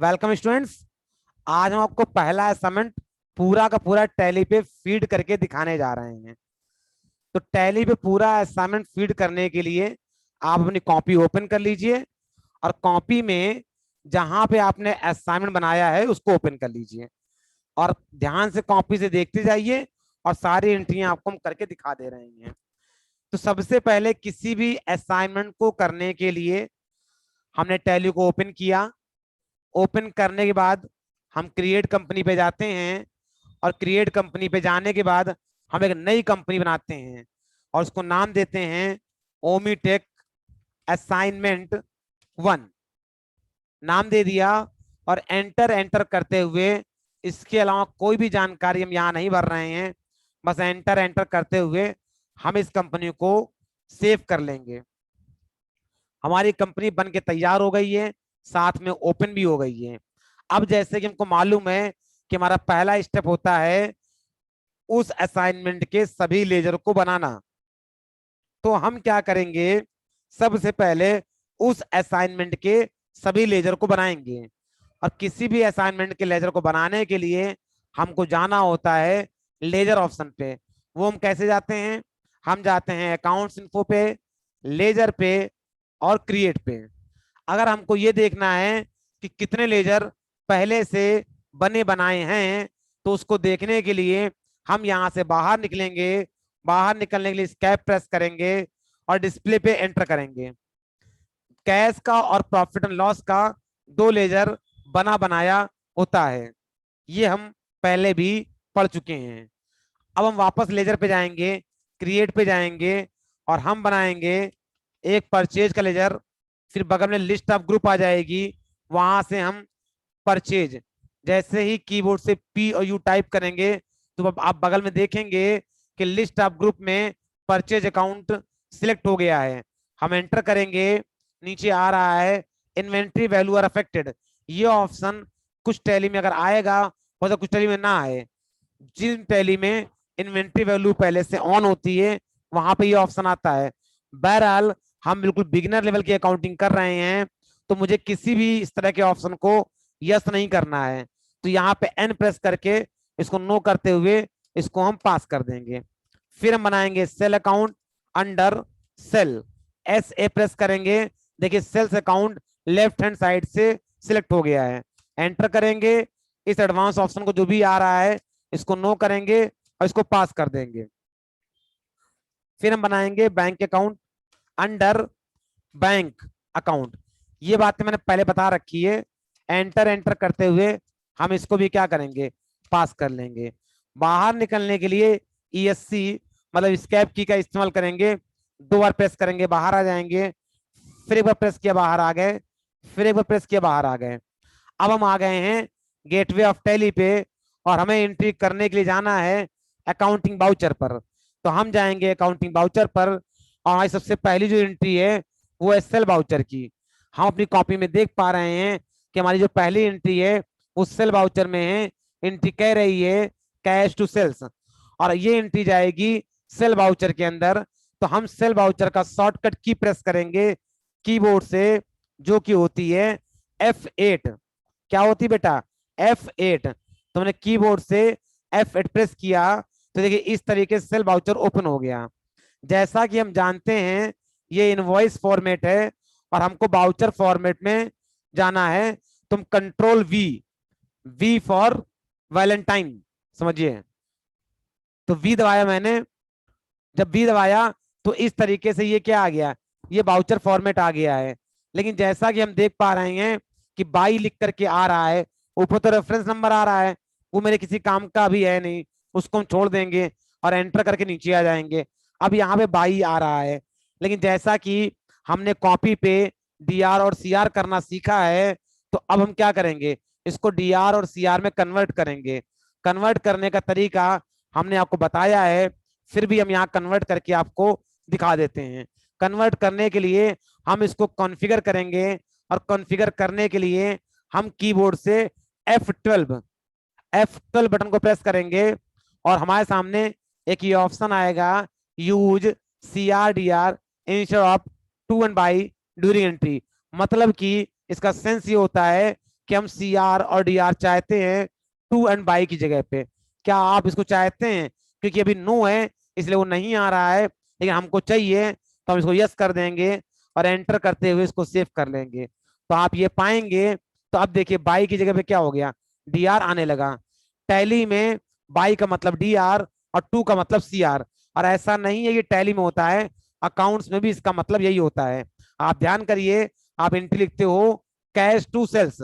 Welcome students. आज हम आपको पहला असाइनमेंट पूरा का पूरा टैली पे फीड करके दिखाने जा रहे हैं। तो टैली पे पूरा असाइनमेंट फीड करने के लिए आप अपनी कॉपी ओपन कर लीजिए और कॉपी में जहां पे आपने असाइनमेंट बनाया है उसको ओपन कर लीजिए और ध्यान से कॉपी से देखते जाइए और सारी एंट्रियां आपको हम करके दिखा दे रहे हैं। तो सबसे पहले किसी भी असाइनमेंट को करने के लिए हमने टैली को ओपन किया। ओपन करने के बाद हम क्रिएट कंपनी पे जाते हैं और क्रिएट कंपनी पे जाने के बाद हम एक नई कंपनी बनाते हैं और उसको नाम देते हैं ओमीटेक असाइनमेंट 1। नाम दे दिया और एंटर एंटर करते हुए इसके अलावा कोई भी जानकारी हम यहाँ नहीं भर रहे हैं, बस एंटर एंटर करते हुए हम इस कंपनी को सेव कर लेंगे। हमारी कंपनी बन के तैयार हो गई है, साथ में ओपन भी हो गई है। अब जैसे कि हमको मालूम है कि हमारा पहला स्टेप होता है उस असाइनमेंट के सभी लेजर को बनाना, तो हम क्या करेंगे, सबसे पहले उस असाइनमेंट के सभी लेजर को बनाएंगे। और किसी भी असाइनमेंट के लेजर को बनाने के लिए हमको जाना होता है लेजर ऑप्शन पे। वो हम कैसे जाते हैं, हम जाते हैं अकाउंट्स इन्फो पे, लेजर पे और क्रिएट पे। अगर हमको ये देखना है कि कितने लेजर पहले से बने बनाए हैं तो उसको देखने के लिए हम यहाँ से बाहर निकलेंगे। बाहर निकलने के लिए स्केप प्रेस करेंगे और डिस्प्ले पे एंटर करेंगे। कैश का और प्रॉफिट एंड लॉस का दो लेजर बना बनाया होता है, ये हम पहले भी पढ़ चुके हैं। अब हम वापस लेजर पे जाएंगे, क्रिएट पे जाएंगे और हम बनाएंगे एक परचेज का लेजर। फिर बगल में लिस्ट ऑफ ग्रुप आ जाएगी, वहां से हम परचेज, जैसे ही कीबोर्ड से पी और यू टाइप करेंगे तो आप बगल में देखेंगे कि लिस्ट ऑफ ग्रुप में परचेज अकाउंट सिलेक्ट हो गया है। हम एंटर करेंगे, नीचे आ रहा है इन्वेंट्री वैल्यू आर अफेक्टेड। ये ऑप्शन कुछ टैली में अगर आएगा हो तो कुछ टैली में ना आए। जिन टैली में इन्वेंट्री वैल्यू पहले से ऑन होती है वहां पे ये ऑप्शन आता है। बहरहाल हम बिल्कुल बिगिनर लेवल की अकाउंटिंग कर रहे हैं तो मुझे किसी भी इस तरह के ऑप्शन को यस नहीं करना है, तो यहाँ पे एन प्रेस करके इसको नो करते हुए इसको हम पास कर देंगे। फिर हम बनाएंगे sale account under sale, S A press करेंगे। देखिए sales account left hand side से सिलेक्ट हो गया है। एंटर करेंगे, इस एडवांस ऑप्शन को जो भी आ रहा है इसको नो करेंगे और इसको पास कर देंगे। फिर हम बनाएंगे bank account under bank account. ये बातें मैंने पहले बता रखी है। एंटर एंटर करते हुए हम इसको भी क्या करेंगे, पास कर लेंगे। बाहर निकलने के लिए ESC मतलब स्केप की का इस्तेमाल करेंगे। दो बार प्रेस करेंगे, बाहर आ जाएंगे। फिर एक बार प्रेस किया, बाहर आ गए। फिर एक बार प्रेस किया, बाहर आ गए। अब हम आ गए हैं गेटवे ऑफ टैली पे और हमें एंट्री करने के लिए जाना है अकाउंटिंग बाउचर पर। तो हम जाएंगे अकाउंटिंग बाउचर पर और हमारी सबसे पहली जो एंट्री है वो है सेल बाउचर की। हम अपनी कॉपी में देख पा रहे हैं कि हमारी जो पहली एंट्री है वो सेल बाउचर में है। एंट्री कह रही है कैश टू सेल्स और ये एंट्री जाएगी सेल बाउचर के अंदर। तो हम सेल बाउचर का शॉर्टकट की प्रेस करेंगे कीबोर्ड से, जो की होती है F8। क्या होती बेटा, F8। तो मैंने कीबोर्ड से F8 प्रेस किया तो देखिए इस तरीके से सेल बाउचर ओपन हो गया। जैसा कि हम जानते हैं ये इनवॉइस फॉर्मेट है और हमको बाउचर फॉर्मेट में जाना है। तुम control V, V for Valentine, समझिए। तो वी दबाया मैंने, जब वी दबाया तो इस तरीके से ये क्या आ गया, ये बाउचर फॉर्मेट आ गया है। लेकिन जैसा कि हम देख पा रहे हैं कि बाई लिख करके आ रहा है, ऊपर तो रेफरेंस नंबर आ रहा है, वो मेरे किसी काम का भी है नहीं, उसको हम छोड़ देंगे और एंटर करके नीचे आ जाएंगे। अब यहाँ पे बाई आ रहा है, लेकिन जैसा कि हमने कॉपी पे DR और CR करना सीखा है तो अब हम क्या करेंगे, इसको DR और CR में कन्वर्ट करेंगे। कन्वर्ट करने का तरीका हमने आपको बताया है, फिर भी हम यहाँ कन्वर्ट करके आपको दिखा देते हैं। कन्वर्ट करने के लिए हम इसको कॉन्फ़िगर करेंगे और कॉन्फ़िगर करने के लिए हम कीबोर्ड से F12 बटन को प्रेस करेंगे और हमारे सामने एक ये ऑप्शन आएगा use CRDR instead of to and by during entry. मतलब कि इसका सेंस ये होता है कि हम सी आर और डी आर चाहते हैं टू एंड बाई की जगह पे। क्या आप इसको चाहते हैं? क्योंकि अभी नो है इसलिए वो नहीं आ रहा है, लेकिन हमको चाहिए तो हम इसको यस कर देंगे और एंटर करते हुए इसको सेव कर लेंगे। तो आप ये पाएंगे, तो अब देखिए बाई की जगह पे क्या हो गया, डी आर आने लगा। टैली में बाई का मतलब डी आर और टू का मतलब सी आर। और ऐसा नहीं है ये टैली में होता है, अकाउंट्स में भी इसका मतलब यही होता है। आप ध्यान करिए, आप एंट्री लिखते हो कैश टू सेल्स,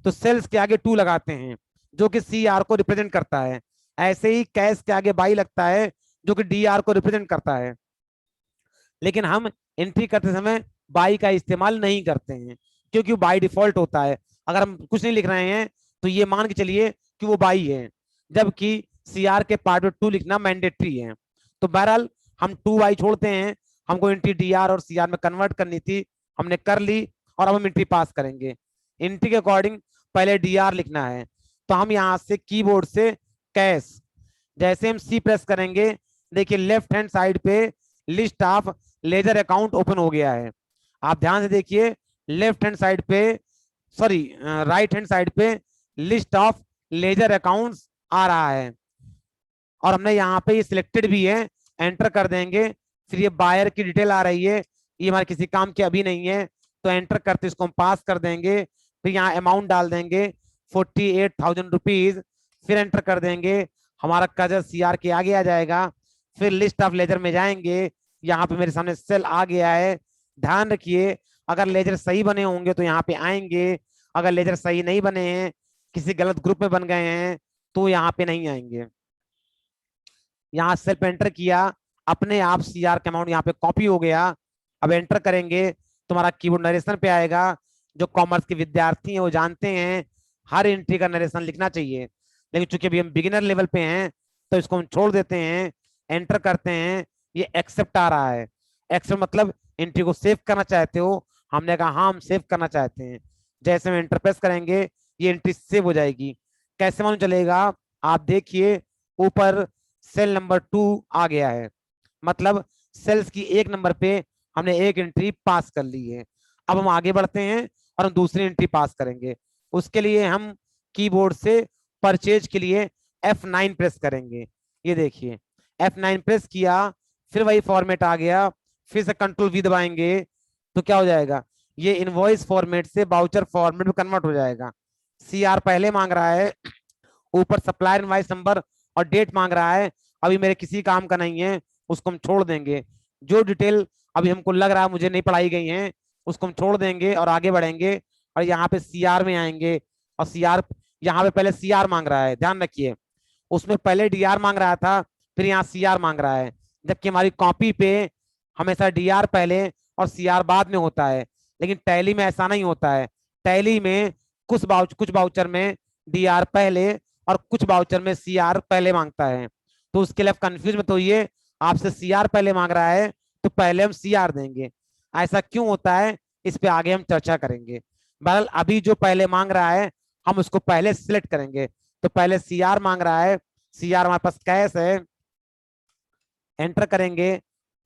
तो सेल्स के आगे टू लगाते हैं जो कि सी आर को रिप्रेजेंट करता है। ऐसे ही कैश के आगे बाई लगता है जो कि डी आर को रिप्रेजेंट करता है। लेकिन हम एंट्री करते समय बाई का इस्तेमाल नहीं करते हैं क्योंकि बाई डिफॉल्ट होता है। अगर हम कुछ नहीं लिख रहे हैं तो ये मान के चलिए कि वो बाई है, जबकि सी आर के पार्ट में टू लिखना मैंडेटरी है। तो बहरहाल हम टू बाई छोड़ते हैं, हमको एंट्री डी आर और सी आर में कन्वर्ट करनी थी, हमने कर ली और अब हम एंट्री पास करेंगे। एंट्री के अकॉर्डिंग पहले डी आर लिखना है, तो हम यहाँ से कीबोर्ड से कैश, जैसे हम सी प्रेस करेंगे देखिए लेफ्ट हैंड साइड पे list of ledger account open हो गया है। आप ध्यान से देखिए, लेफ्ट हैंड साइड पे, सॉरी राइट हैंड साइड पे लिस्ट ऑफ लेजर अकाउंट्स आ रहा है और हमने यहाँ पे ये सिलेक्टेड भी है, एंटर कर देंगे। फिर ये बायर की डिटेल आ रही है, ये हमारे किसी काम की अभी नहीं है, तो एंटर करते इसको हम पास कर देंगे। फिर यहाँ अमाउंट डाल देंगे 48,000 रुपीज, फिर एंटर कर देंगे, हमारा कर्जा सीआर के आगे आ जाएगा। फिर लिस्ट ऑफ लेजर में जाएंगे, यहाँ पे मेरे सामने सेल आ गया है। ध्यान रखिए, अगर लेजर सही बने होंगे तो यहाँ पे आएंगे, अगर लेजर सही नहीं बने हैं, किसी गलत ग्रुप में बन गए हैं, तो यहाँ पे नहीं आएंगे। यहाँ सेल्फ एंटर किया, अपने आप सीआर का अमाउंट यहाँ पे कॉपी हो गया। अब एंटर करेंगे, तुम्हारा कीबोर्ड नरेशन पे आएगा। जो कॉमर्स के विद्यार्थी हैं वो जानते हैं हर एंट्री का नरेशन लिखना चाहिए, लेकिन चूंकि अभी हम बिगिनर लेवल पे हैं तो इसको हम छोड़ देते हैं। एंटर करते हैं, ये एक्सेप्ट आ रहा है। एक्सेप्ट मतलब एंट्री को सेव करना चाहते हो? हमने कहा हाँ हम सेव करना चाहते हैं। जैसे हम एंटर प्रेस करेंगे ये एंट्री सेव हो जाएगी। कैसे मालूम चलेगा? आप देखिए ऊपर सेल नंबर 2 आ गया है, मतलब सेल्स की 1 नंबर पे हमने एक एंट्री पास कर ली है। अब हम आगे बढ़ते हैं और हम दूसरी एंट्री पास करेंगे। उसके लिए हम कीबोर्ड से परचेज के लिए F9 प्रेस करेंगे। ये देखिए F9 प्रेस किया, फिर वही फॉर्मेट आ गया, फिर से कंट्रोल V दबाएंगे तो क्या हो जाएगा, ये इनवॉइस फॉर्मेट से बाउचर फॉर्मेट में कन्वर्ट हो जाएगा। सीआर पहले मांग रहा है, ऊपर सप्लायर इनवॉइस नंबर और डेट मांग रहा है, अभी मेरे किसी काम का नहीं है, उसको हम छोड़ देंगे। जो डिटेल अभी हमको लग रहा है मुझे नहीं पढ़ाई गई है उसको हम छोड़ देंगे और आगे बढ़ेंगे। और यहाँ पे सीआर में आएंगे और सीआर, यहाँ पे पहले सीआर मांग रहा है, ध्यान रखिए, उसमें पहले डीआर मांग रहा था, फिर यहाँ सीआर मांग रहा है, जबकि हमारी कॉपी पे हमेशा डीआर पहले और सीआर बाद में होता है। लेकिन टैली में ऐसा नहीं होता है, टैली में कुछ बाउचर में डीआर पहले और कुछ बाउचर में सीआर पहले मांगता है। तो उसके लिए कंफ्यूज मत होइए, आपसे सीआर पहले मांग रहा है तो पहले हम सीआर देंगे। ऐसा क्यों होता है इस पे आगे हम चर्चा करेंगे। बहरहाल अभी जो पहले मांग रहा है हम उसको पहले सिलेक्ट करेंगे। तो पहले सीआर मांग रहा है, सीआर हमारे पास कैश है, एंटर करेंगे,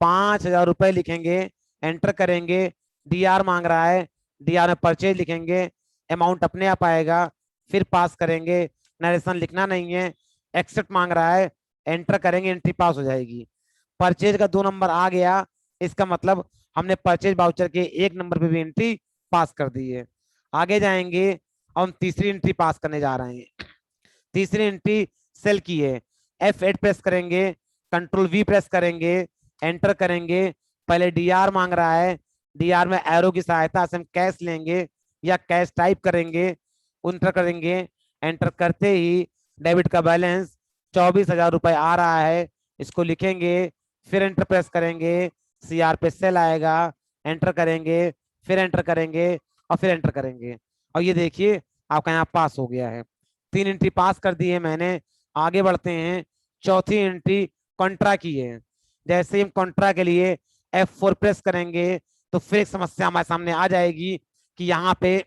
5,000 रुपए लिखेंगे, एंटर करेंगे। डीआर मांग रहा है, डीआर में परचेज लिखेंगे, अमाउंट अपने आप आएगा, फिर पास करेंगे, नरेशन लिखना नहीं है। एक्सेप्ट मांग रहा है, एंटर करेंगे, एंट्री पास हो जाएगी। परचेज का 2 नंबर आ गया, इसका मतलब हमने परचेज वाउचर के 1 नंबर पे भी एंट्री पास कर दी है। आगे जाएंगे, अब हम तीसरी एंट्री पास करने जा रहे हैं। तीसरी एंट्री सेल की है, F8 प्रेस करेंगे, कंट्रोल V प्रेस करेंगे, एंटर करेंगे। पहले डीआर मांग रहा है, डीआर में एरो की सहायता से हम कैश लेंगे या कैश टाइप करेंगे, एंटर करेंगे। एंटर करते ही डेबिट का बैलेंस 24,000 रुपए आ रहा है, इसको लिखेंगे, फिर एंटर प्रेस करेंगे, सीआर पे सेल आएगा, एंटर करेंगे, फिर एंटर करेंगे और फिर एंटर करेंगे। और ये देखिए आपका यहाँ पास हो गया है। 3 एंट्री पास कर दी है मैंने। आगे बढ़ते हैं, चौथी एंट्री कॉन्ट्रा की है। जैसे हम कॉन्ट्रा के लिए F4 प्रेस करेंगे तो फिर एक समस्या हमारे सामने आ जाएगी कि यहाँ पे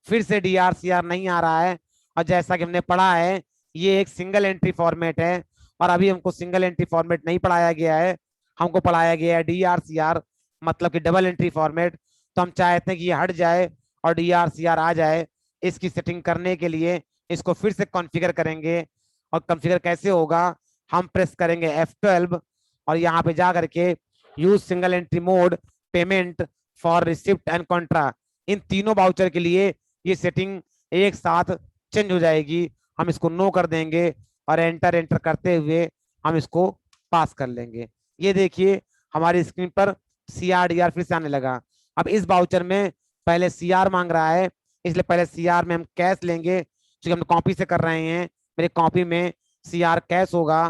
फिर से डीआर सीआर नहीं आ रहा है। और जैसा कि हमने पढ़ा है ये एक सिंगल एंट्री फॉर्मेट है और अभी हमको सिंगल एंट्री फॉर्मेट नहीं पढ़ाया गया है, हमको पढ़ाया गया है डीआर सीआर, मतलब कि डबल एंट्री फॉर्मेट। तो हम चाहते हैं कि ये हट जाए और डीआर सीआर आ जाए, इसकी सेटिंग करने के लिए इसको फिर से कॉन्फ़िगर करेंगे। और कॉन्फ़िगर कैसे होगा, हम प्रेस करेंगे F12 और यहाँ पे जा करके use single entry mode payment for receipt and contra, इन तीनों वाउचर के लिए ये सेटिंग एक साथ चेंज हो जाएगी। हम इसको नो कर देंगे और एंटर एंटर करते हुए हम इसको पास कर लेंगे। ये देखिए हमारी स्क्रीन पर CR/DR फिर से आने लगा। अब इस वाउचर में पहले CR मांग रहा है, इसलिए पहले CR में हम कैश लेंगे, क्योंकि हम कॉपी से कर रहे हैं। मेरे कॉपी में CR कैश होगा,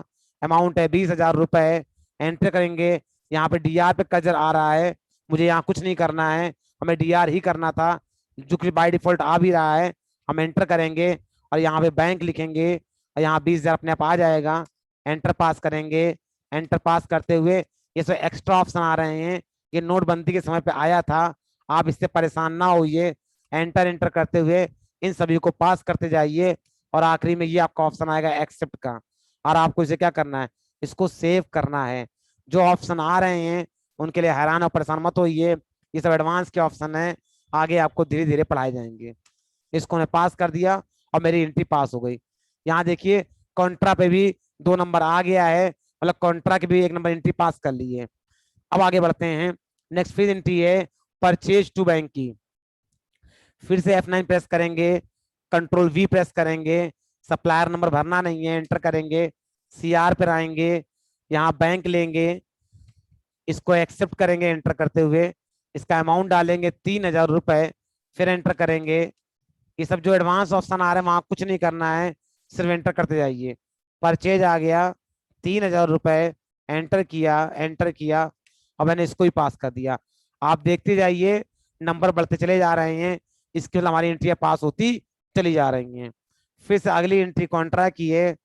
अमाउंट है 20,000 रुपए। एंटर करेंगे, यहाँ पे DR पे कर्सर आ रहा है, मुझे यहाँ कुछ नहीं करना है, हमें DR ही करना था, जो कि बाय डिफॉल्ट आ भी रहा है। हम एंटर करेंगे और यहाँ पे बैंक लिखेंगे और यहाँ 20,000 अपने आप आ जाएगा। एंटर पास करेंगे। एंटर पास करते हुए ये सब एक्स्ट्रा ऑप्शन आ रहे हैं, ये नोटबंदी के समय पे आया था, आप इससे परेशान ना होइए। एंटर एंटर करते हुए इन सभी को पास करते जाइए और आखिरी में ये आपका ऑप्शन आएगा एक्सेप्ट का। और आपको इसे क्या करना है, इसको सेव करना है। जो ऑप्शन आ रहे हैं उनके लिए हैरान और परेशान मत होइए, ये सब एडवांस के ऑप्शन है, आगे आपको धीरे धीरे पढ़ाए जाएंगे। इसको मैं पास कर दिया और मेरी एंट्री पास हो गई। यहाँ देखिए कॉन्ट्रा पे भी 2 नंबर आ गया है, मतलब कॉन्ट्रा की भी 1 नंबर एंट्री पास कर ली है। अब आगे बढ़ते हैं। नेक्स्ट फिर एंट्री है परचेज टू बैंक की। फिर से F9 प्रेस करेंगे, कंट्रोल V प्रेस करेंगे, सप्लायर नंबर भरना नहीं है, एंटर करेंगे, CR पर आएंगे, यहाँ बैंक लेंगे, इसको एक्सेप्ट करेंगे एंटर करते हुए, इसका अमाउंट डालेंगे 3,000 रुपए, फिर एंटर करेंगे। ये सब जो एडवांस ऑप्शन आ रहे हैं वहां कुछ नहीं करना है, सिर्फ एंटर करते जाइए। परचेज आ गया 3,000 रुपए, एंटर किया एंटर किया और मैंने इसको ही पास कर दिया। आप देखते जाइए नंबर बढ़ते चले जा रहे हैं, इसके लिए हमारी एंट्रियां पास होती चली जा रही हैं। फिर से अगली एंट्री कॉन्ट्रा की है,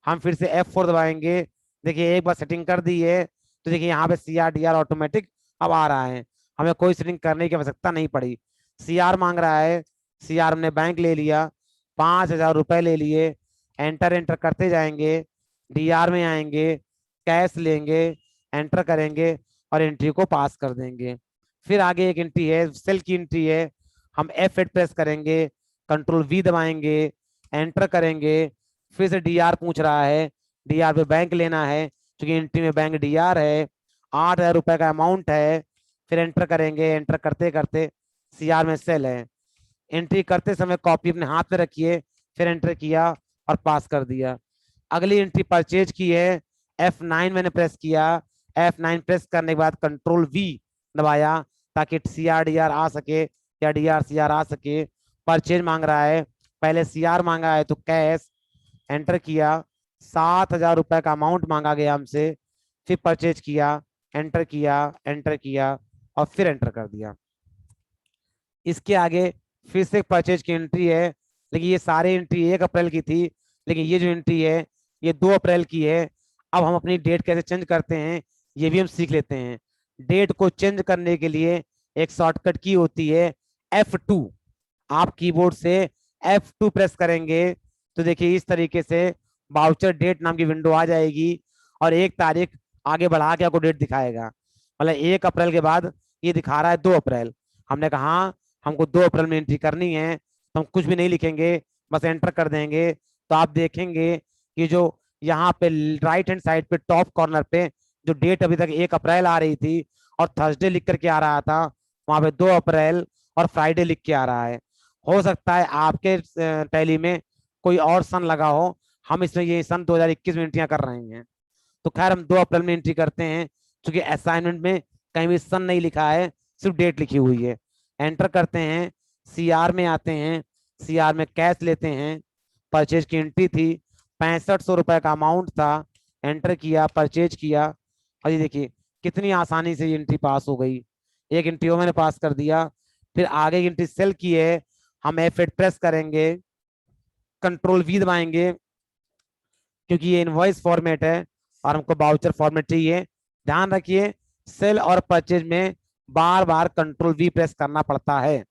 हम फिर से F4 दबाएंगे। देखिए एक बार सेटिंग कर दी है तो देखिए यहाँ पे CR/DR ऑटोमेटिक अब आ रहा है, हमें कोई सेटिंग करने की आवश्यकता नहीं पड़ी। CR मांग रहा है, CR ने बैंक ले लिया, 5,000 रुपए ले लिए, एंटर एंटर करते जाएंगे, DR में आएंगे, कैश लेंगे, एंटर करेंगे और एंट्री को पास कर देंगे। फिर आगे एक एंट्री है सेल की एंट्री है, हम F8 प्रेस करेंगे, कंट्रोल V दबाएंगे, एंटर करेंगे, फिर से DR पूछ रहा है, DR पे बैंक लेना है, क्योंकि एंट्री में बैंक DR है, 8,000 रुपए का अमाउंट है। फिर एंटर करेंगे, एंटर करते करते CR में सेल है, एंट्री करते समय कॉपी अपने हाथ में रखिए, फिर एंटर किया और पास कर दिया। अगली एंट्री परचेज की है, F9 मैंने प्रेस किया, F9 प्रेस करने के बाद कंट्रोल V दबाया ताकि CR/DR आ सके या DR/CR आ सके। परचेज मांग रहा है, पहले CR मांगा है तो कैश, एंटर किया, 7,000 रुपए का अमाउंट मांगा गया हमसे, फिर परचेज किया, एंटर किया एंटर किया और फिर एंटर कर दिया। इसके आगे फिर से परचेज की एंट्री है, लेकिन ये सारी एंट्री 1 अप्रैल की थी, लेकिन ये जो एंट्री है ये 2 अप्रैल की है। अब हम अपनी डेट कैसे चेंज करते हैं ये भी हम सीख लेते हैं। डेट को चेंज करने के लिए एक शॉर्टकट की होती है F2। आप कीबोर्ड से F2 प्रेस करेंगे तो देखिए इस तरीके से वाउचर डेट नाम की विंडो आ जाएगी और 1 तारीख आगे बढ़ा के आपको डेट दिखाएगा। मतलब 1 अप्रैल के बाद ये दिखा रहा है 2 अप्रैल। हमने कहा हाँ, हमको 2 अप्रैल में एंट्री करनी है, तो हम कुछ भी नहीं लिखेंगे, बस एंटर कर देंगे। तो आप देखेंगे कि जो यहाँ पे राइट हैंड साइड पे टॉप कॉर्नर पे जो डेट अभी तक 1 अप्रैल आ रही थी और थर्सडे लिख करके आ रहा था, वहां पे 2 अप्रैल और फ्राइडे लिख के आ रहा है। हो सकता है आपके टैली में कोई और सन लगा हो, हम इसमें ये सन 2021 में एंट्रियां कर रहे हैं। तो खैर हम 2 अप्रैल में एंट्री करते हैं, क्योंकि असाइनमेंट में कहीं भी सन नहीं लिखा है, सिर्फ डेट लिखी हुई है। एंटर करते हैं, CR में आते हैं, CR में कैश लेते हैं, परचेज की एंट्री थी, 6500 रुपए का अमाउंट था, एंटर किया, परचेज किया और ये देखिए कितनी आसानी से ये एंट्री पास हो गई। एक एंट्री मैंने पास कर दिया। फिर आगे की एंट्री सेल की है, हम F8 प्रेस करेंगे, कंट्रोल V दबाएंगे, क्योंकि ये इनवॉइस फॉर्मेट है और हमको बाउचर फॉर्मेट चाहिए। ध्यान रखिए सेल और परचेज में बार बार कंट्रोल V प्रेस करना पड़ता है।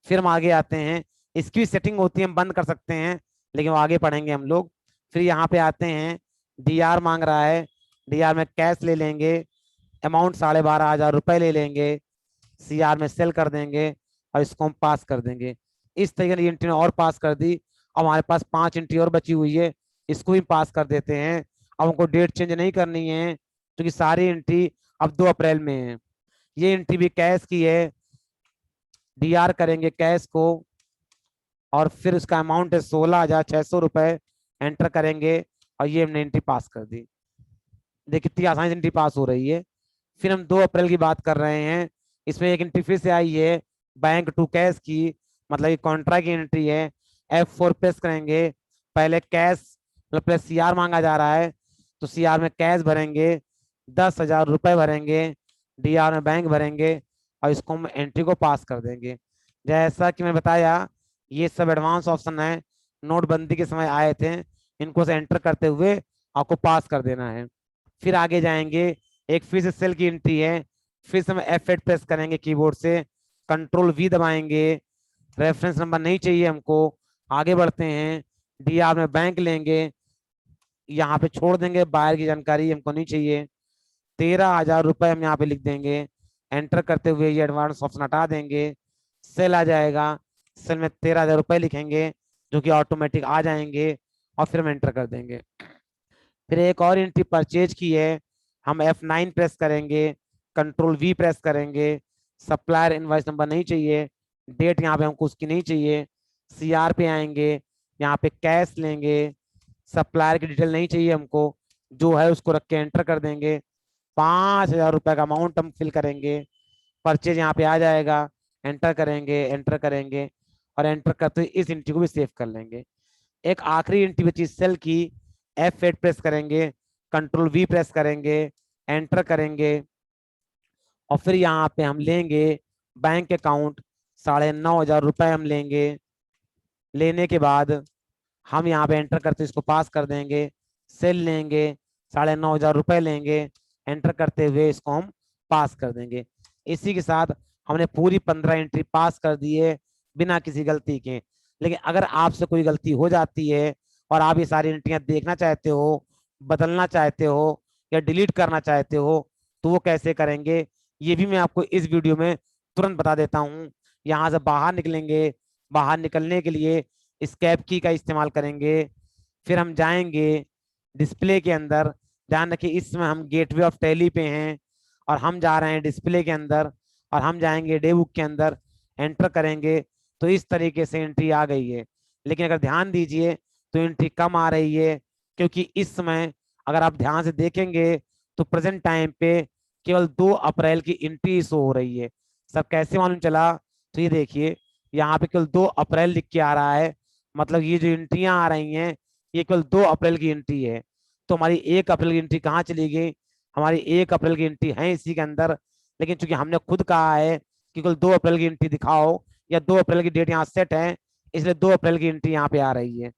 फिर हम आगे आते हैं, इसकी सेटिंग होती है हम बंद कर सकते हैं, लेकिन वो आगे पढ़ेंगे हम लोग। फिर यहाँ पे आते हैं, DR मांग रहा है, DR में कैश ले लेंगे, अमाउंट 12,500 रुपए ले लेंगे, CR में सेल कर देंगे और इसको हम पास कर देंगे। इस तरीके से एंट्री और पास कर दी। अब हमारे पास 5 एंट्री और बची हुई है, इसको भी पास कर देते हैं। अब हमको डेट चेंज नहीं करनी है क्योंकि सारी एंट्री अब 2 अप्रैल में है। ये एंट्री भी कैश की है, डीआर करेंगे कैश को, और फिर उसका अमाउंट है 16,600 रुपए, एंटर करेंगे और ये हमने एंट्री पास कर दी। देखिए कितनी आसानी से एंट्री पास हो रही है। फिर हम 2 अप्रैल की बात कर रहे हैं, इसमें एक एंट्री फिर से आई है बैंक टू कैश की, मतलब ये कॉन्ट्रा की एंट्री है। F4 प्रेस करेंगे, पहले कैश मतलब प्लस सीआर मांगा जा रहा है, तो सीआर में कैश भरेंगे, 10,000 रुपए भरेंगे, डीआर में बैंक भरेंगे और इसको हम एंट्री को पास कर देंगे। जैसा कि मैं बताया, ये सब एडवांस ऑप्शन है, नोटबंदी के समय आए थे, इनको से एंटर करते हुए आपको पास कर देना है। फिर आगे जाएंगे, एक फिर से सेल की एंट्री है, फिर से हम F8 प्रेस करेंगे कीबोर्ड से, कंट्रोल V दबाएंगे, रेफरेंस नंबर नहीं चाहिए हमको, आगे बढ़ते हैं, डीआर में बैंक लेंगे, यहाँ पे छोड़ देंगे, बाहर की जानकारी हमको नहीं चाहिए, 13,000 रुपए हम यहाँ पे लिख देंगे, एंटर करते हुए ये एडवांस ऑप्शन हटा देंगे, सेल आ जाएगा, सेल में 13,000 रुपए लिखेंगे जो कि ऑटोमेटिक आ जाएंगे और फिर हम एंटर कर देंगे। फिर एक और एंट्री परचेज की है, हम F9 प्रेस करेंगे, कंट्रोल V प्रेस करेंगे, सप्लायर इनवॉइस नंबर नहीं चाहिए, डेट यहाँ पे हमको उसकी नहीं चाहिए, CR पे आएंगे, यहाँ पे कैश लेंगे, सप्लायर की डिटेल नहीं चाहिए हमको, जो है उसको रख के एंटर कर देंगे, 5,000 रुपए का अमाउंट हम फिल करेंगे, परचेज यहाँ पे आ जाएगा, एंटर करेंगे, एंटर करेंगे और एंटर करते हुए इस एंट्री को भी सेव कर लेंगे। एक आखिरी एंट्री बची सेल की, F8 प्रेस करेंगे, कंट्रोल V प्रेस करेंगे, एंटर करेंगे और फिर यहाँ पे हम लेंगे बैंक अकाउंट, 9,500 रुपए हम लेंगे। लेने के बाद हम यहाँ पे एंटर करते इसको पास कर देंगे, सेल लेंगे, 9,500 रुपए लेंगे, एंटर करते हुए इसको हम पास कर देंगे। इसी के साथ हमने पूरी 15 एंट्री पास कर दी है बिना किसी गलती के। लेकिन अगर आपसे कोई गलती हो जाती है और आप ये सारी एंट्रियां देखना चाहते हो, बदलना चाहते हो या डिलीट करना चाहते हो, तो वो कैसे करेंगे ये भी मैं आपको इस वीडियो में तुरंत बता देता हूँ। यहाँ से बाहर निकलेंगे, बाहर निकलने के लिए एस्केप की का इस्तेमाल करेंगे, फिर हम जाएंगे डिस्प्ले के अंदर। ध्यान रखिए इसमें हम गेटवे ऑफ टैली पे हैं और हम जा रहे हैं डिस्प्ले के अंदर और हम जाएंगे डे बुक के अंदर, एंटर करेंगे तो इस तरीके से एंट्री आ गई है। लेकिन अगर ध्यान दीजिए तो एंट्री कम आ रही है, क्योंकि इस समय अगर आप ध्यान से देखेंगे तो प्रेजेंट टाइम पे केवल 2 अप्रैल की एंट्री शो हो रही है। सर कैसे मालूम चला? तो ये देखिए यहाँ पे केवल 2 अप्रैल लिख के आ रहा है, मतलब ये जो एंट्रियां आ रही हैं ये केवल 2 अप्रैल की एंट्री है। तो हमारी 1 अप्रैल की एंट्री कहाँ चली गई? हमारी 1 अप्रैल की एंट्री है इसी के अंदर, लेकिन चूंकि हमने खुद कहा है कि केवल 2 अप्रैल की एंट्री दिखाओ या 2 अप्रैल की डेट यहाँ सेट है, इसलिए 2 अप्रैल की एंट्री यहाँ पे आ रही है।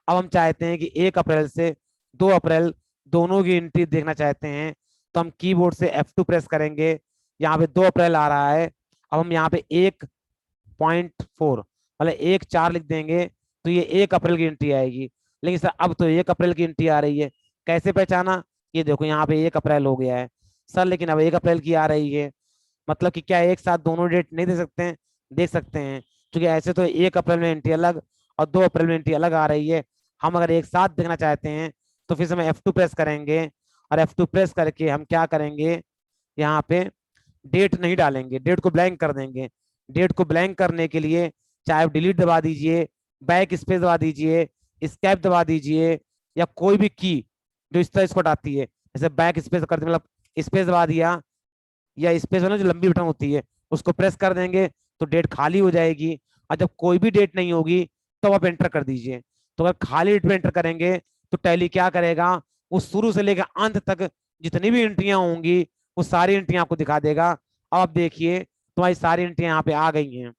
अब हम चाहते हैं कि 1 अप्रैल से 2 अप्रैल दोनों की एंट्री देखना चाहते हैं, तो हम कीबोर्ड से F2 प्रेस करेंगे, यहाँ पे 2 अप्रैल आ रहा है, अब हम यहाँ पे 1.4 मतलब 1.4 लिख देंगे तो ये 1 अप्रैल की एंट्री आएगी। लेकिन सर अब तो 1 अप्रैल की एंट्री आ रही है, कैसे पहचाना? ये देखो यहाँ पे 1 अप्रैल हो गया है सर, लेकिन अब 1 अप्रैल की आ रही है, मतलब कि क्या एक साथ दोनों डेट नहीं दे सकते हैं? देख सकते हैं, क्योंकि ऐसे तो 1 अप्रैल में एंट्री अलग और 2 अप्रैल में एंट्री अलग आ रही है। हम अगर एक साथ देखना चाहते हैं तो फिर से हम F2 प्रेस करेंगे और F2 प्रेस करके हम क्या करेंगे, यहाँ पे डेट नहीं डालेंगे, डेट को ब्लैंक कर देंगे। डेट को ब्लैंक करने के लिए चाहे डिलीट दबा दीजिए, बैक स्पेस दबा दीजिए, स्केप दबा दीजिए या कोई भी की जो इस तरह इसको हटाती है, जैसे बैक स्पेस कर मतलब स्पेस दबा दिया या स्पेस वाला जो लंबी बटन होती है उसको प्रेस कर देंगे तो डेट खाली हो जाएगी। और जब कोई भी डेट नहीं होगी तो आप एंटर कर दीजिए। तो अगर खाली डेट पे एंटर करेंगे तो टैली क्या करेगा, वो शुरू से लेकर अंत तक जितनी भी एंट्रियां होंगी वो सारी एंट्रियां आपको दिखा देगा। अब आप देखिए तुम्हारी सारी एंट्रियां यहाँ पे आ गई हैं,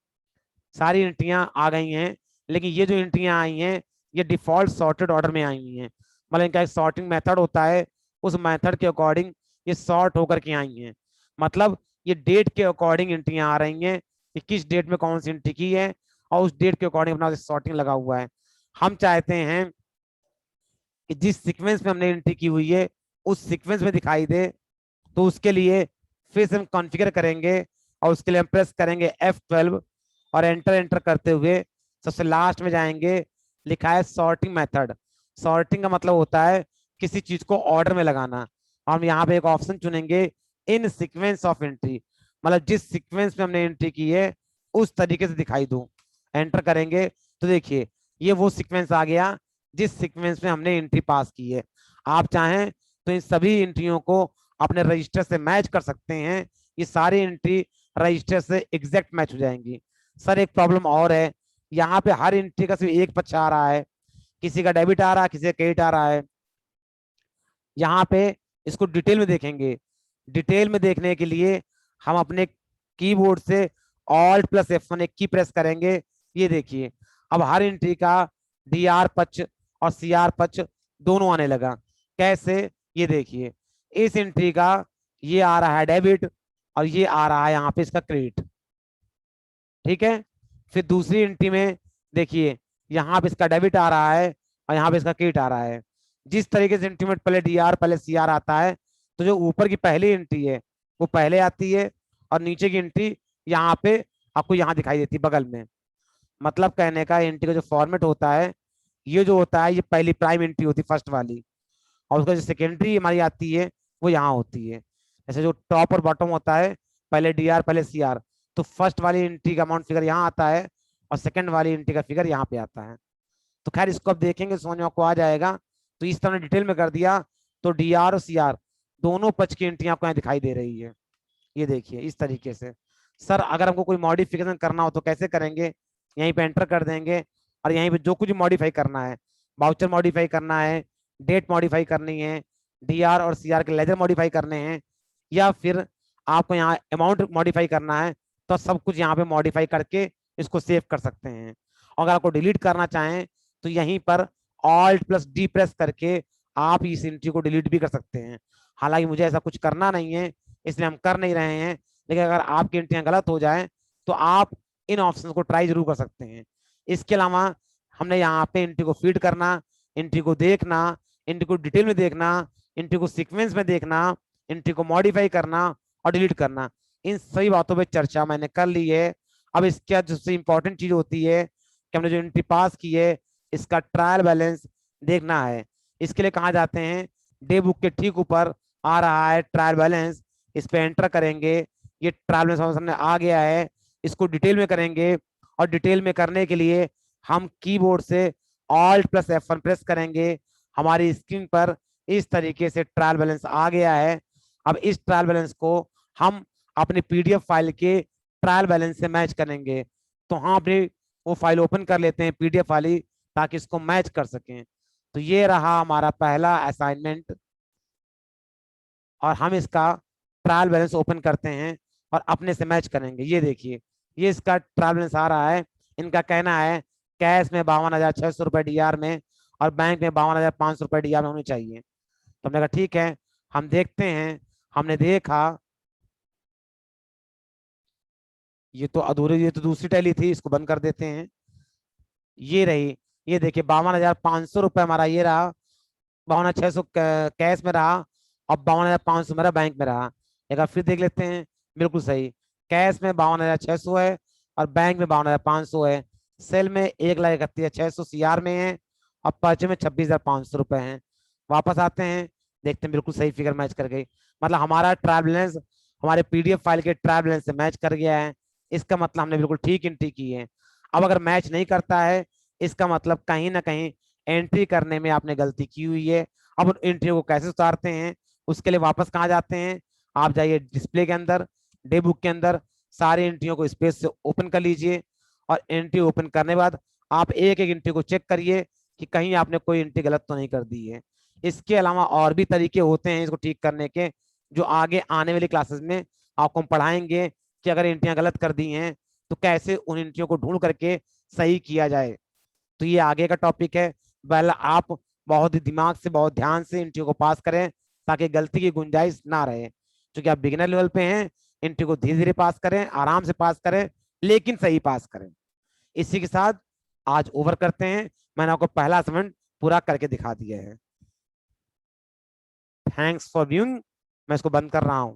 सारी एंट्रियां आ गई हैं। लेकिन ये जो एंट्रियां आई हैं ये डिफॉल्ट सॉर्टेड ऑर्डर में आई हुई हैं, मतलब इनका एक सॉर्टिंग मेथड होता है, उस मेथड के अकॉर्डिंग ये सॉर्ट होकर के आई हैं। मतलब ये डेट के अकॉर्डिंग एंट्रियां आ रही हैं कि किस डेट में कौन सी एंट्री की है और उस डेट के अकॉर्डिंग अपना सॉर्टिंग लगा हुआ है। हम चाहते हैं कि जिस सीक्वेंस में हमने एंट्री की हुई है उस सीक्वेंस में दिखाई दे, तो उसके लिए फिर से हम कॉन्फ़िगर करेंगे और उसके लिए हम प्रेस करेंगे F12 और एंटर एंटर करते हुए सबसे लास्ट में जाएंगे, लिखा है सॉर्टिंग मेथड। सॉर्टिंग का मतलब होता है किसी चीज को ऑर्डर में लगाना। हम यहाँ पे एक ऑप्शन चुनेंगे, इन सीक्वेंस ऑफ एंट्री, मतलब जिस सीक्वेंस में हमने एंट्री की है उस तरीके से दिखाई दो। एंटर करेंगे तो देखिए ये वो सीक्वेंस आ गया जिस सीक्वेंस में हमने एंट्री पास की है। आप चाहें तो इन सभी एंट्रियों को अपने रजिस्टर से मैच कर सकते हैं। ये सारी एंट्री रजिस्टर से एग्जैक्ट मैच हो जाएंगी। सर एक प्रॉब्लम और है, यहाँ पे हर एंट्री का सिर्फ एक पक्ष आ रहा है, किसी का डेबिट आ रहा है, किसी का क्रेडिट आ रहा है। यहाँ पे इसको डिटेल में देखेंगे। डिटेल में देखने के लिए हम अपने कीबोर्ड से Alt+F1 एक की प्रेस करेंगे। ये देखिए अब हर एंट्री का DR पक्ष और CR पक्ष दोनों आने लगा। कैसे, ये देखिए इस एंट्री का ये आ रहा है डेबिट और ये आ रहा है यहाँ पे इसका क्रेडिट। ठीक है, फिर दूसरी एंट्री में देखिए यहाँ पे इसका डेबिट आ रहा है और यहाँ पे इसका क्रेडिट आ रहा है। जिस तरीके से एंट्री में पहले DR पहले CR आता है, तो जो ऊपर की पहली एंट्री है वो पहले आती है और नीचे की एंट्री यहाँ पे आपको यहाँ दिखाई देती है बगल में। मतलब कहने का एंट्री का जो फॉर्मेट होता है, ये जो होता है ये पहली प्राइम एंट्री होती है फर्स्ट वाली, और उसका जो सेकेंडरी हमारी आती है वो यहाँ होती है। जैसे जो टॉप और बॉटम होता है, पहले DR पहले CR, तो फर्स्ट वाली एंट्री का अमाउंट फिगर यहाँ आता है और सेकंड वाली एंट्री का फिगर यहाँ पे आता है। तो खैर इसको अब देखेंगे, समझ में आपको आ जाएगा। तो इस तरह डिटेल में कर दिया तो DR और CR दोनों पक्ष की एंट्री आपको यहाँ दिखाई दे रही है। ये देखिए इस तरीके से। सर अगर हमको कोई मॉडिफिकेशन करना हो तो कैसे करेंगे, यहीं पे एंटर कर देंगे और यहीं पे जो कुछ मॉडिफाई करना है, वाउचर मॉडिफाई करना है, डेट मॉडिफाई करनी है, DR और CR के लेजर मॉडिफाई करने हैं, या फिर आपको यहाँ अमाउंट मॉडिफाई करना है, तो सब कुछ यहाँ पे मॉडिफाई करके इसको सेव कर सकते हैं। और अगर आपको डिलीट करना चाहें तो यहीं पर Alt+D प्रेस करके आप इस एंट्री को डिलीट भी कर सकते हैं। हालांकि मुझे ऐसा कुछ करना नहीं है इसलिए हम कर नहीं रहे हैं, लेकिन अगर आपकी एंट्रियां गलत हो जाए तो आप इन ऑप्शन को ट्राई जरूर कर सकते हैं। इसके अलावा हमने यहाँ पे एंट्री को फीड करना, एंट्री को देखना, एंट्री को डिटेल में देखना, एंट्री को सीक्वेंस में देखना, एंट्री को मॉडिफाई करना और डिलीट करना, इन सभी बातों पे चर्चा मैंने कर ली है। अब इसका जो इंपॉर्टेंट चीज होती है कि हमने जो एंट्री पास की है इसका ट्रायल बैलेंस देखना है। इसके लिए कहाँ जाते हैं, डे बुक के ठीक ऊपर आ रहा है ट्रायल बैलेंस, इस पे एंटर करेंगे। ये ट्रायल बैलेंस हमारे सामने आ गया है, इसको डिटेल में करेंगे और डिटेल में करने के लिए हम कीबोर्ड से Alt+F1 प्रेस करेंगे। हमारी स्क्रीन पर इस तरीके से ट्रायल बैलेंस आ गया है। अब इस ट्रायल बैलेंस को हम अपनी PDF फाइल के ट्रायल बैलेंस से मैच करेंगे। तो हम अपनी वो फाइल ओपन कर लेते हैं PDF वाली, ताकि इसको मैच कर सकें। तो ये रहा हमारा पहला असाइनमेंट और हम इसका ट्रायल बैलेंस ओपन करते हैं और अपने से मैच करेंगे। ये देखिए ये इसका ट्रायल बैलेंस आ रहा है। इनका कहना है कैश में 52,600 रुपए DR में और बैंक में 52,500 रुपए DR में होनी चाहिए। तो हमने कहा ठीक है, हम देखते हैं। हमने देखा ये तो अधूरी, ये तो दूसरी टैली थी, इसको बंद कर देते हैं। ये रही, ये देखिए 52,500 रुपए हमारा ये रहा, 52,600 कैश में रहा और 52,500 मेरा बैंक में रहा। एक बार फिर देख लेते हैं, बिल्कुल सही, कैश में 52,600 है और बैंक में 52,500 है। सेल में 1,31,600 CR में है और पर्चे में 26,500 रुपए हैं। वापस आते हैं, देखते हैं, बिल्कुल सही फिगर मैच कर गई। मतलब हमारा ट्रायल बैलेंस हमारे PDF फाइल के ट्रायल बैलेंस से मैच कर गया है। इसका मतलब हमने बिल्कुल ठीक एंट्री की है। अब अगर मैच नहीं करता है, इसका मतलब कहीं ना कहीं एंट्री करने में आपने गलती की हुई है। अब एंट्री को कैसे उतारते हैं, उसके लिए वापस कहाँ जाते हैं, आप जाइए डिस्प्ले के अंदर, डे बुक के अंदर सारी एंट्रियों को स्पेस से ओपन कर लीजिए और एंट्री ओपन करने के बाद आप एक एक एंट्री को चेक करिए कि कहीं आपने कोई एंट्री गलत तो नहीं कर दी है। इसके अलावा और भी तरीके होते हैं इसको ठीक करने के, जो आगे आने वाली क्लासेस में आपको हम पढ़ाएंगे कि अगर एंट्रियां गलत कर दी हैं तो कैसे उन एंट्रियों को ढूंढ करके सही किया जाए। तो ये आगे का टॉपिक है। पहले आप बहुत ही दिमाग से, बहुत ध्यान से एंट्री को पास करें ताकि गलती की गुंजाइश ना रहे। क्योंकि आप बिगिनर लेवल पे हैं, एंट्री को धीरे धीरे पास करें, आराम से पास करें, लेकिन सही पास करें। इसी के साथ आज ओवर करते हैं। मैंने आपको पहला असाइनमेंट पूरा करके दिखा दिया है। Thanks for viewing. मैं इसको बंद कर रहा हूं।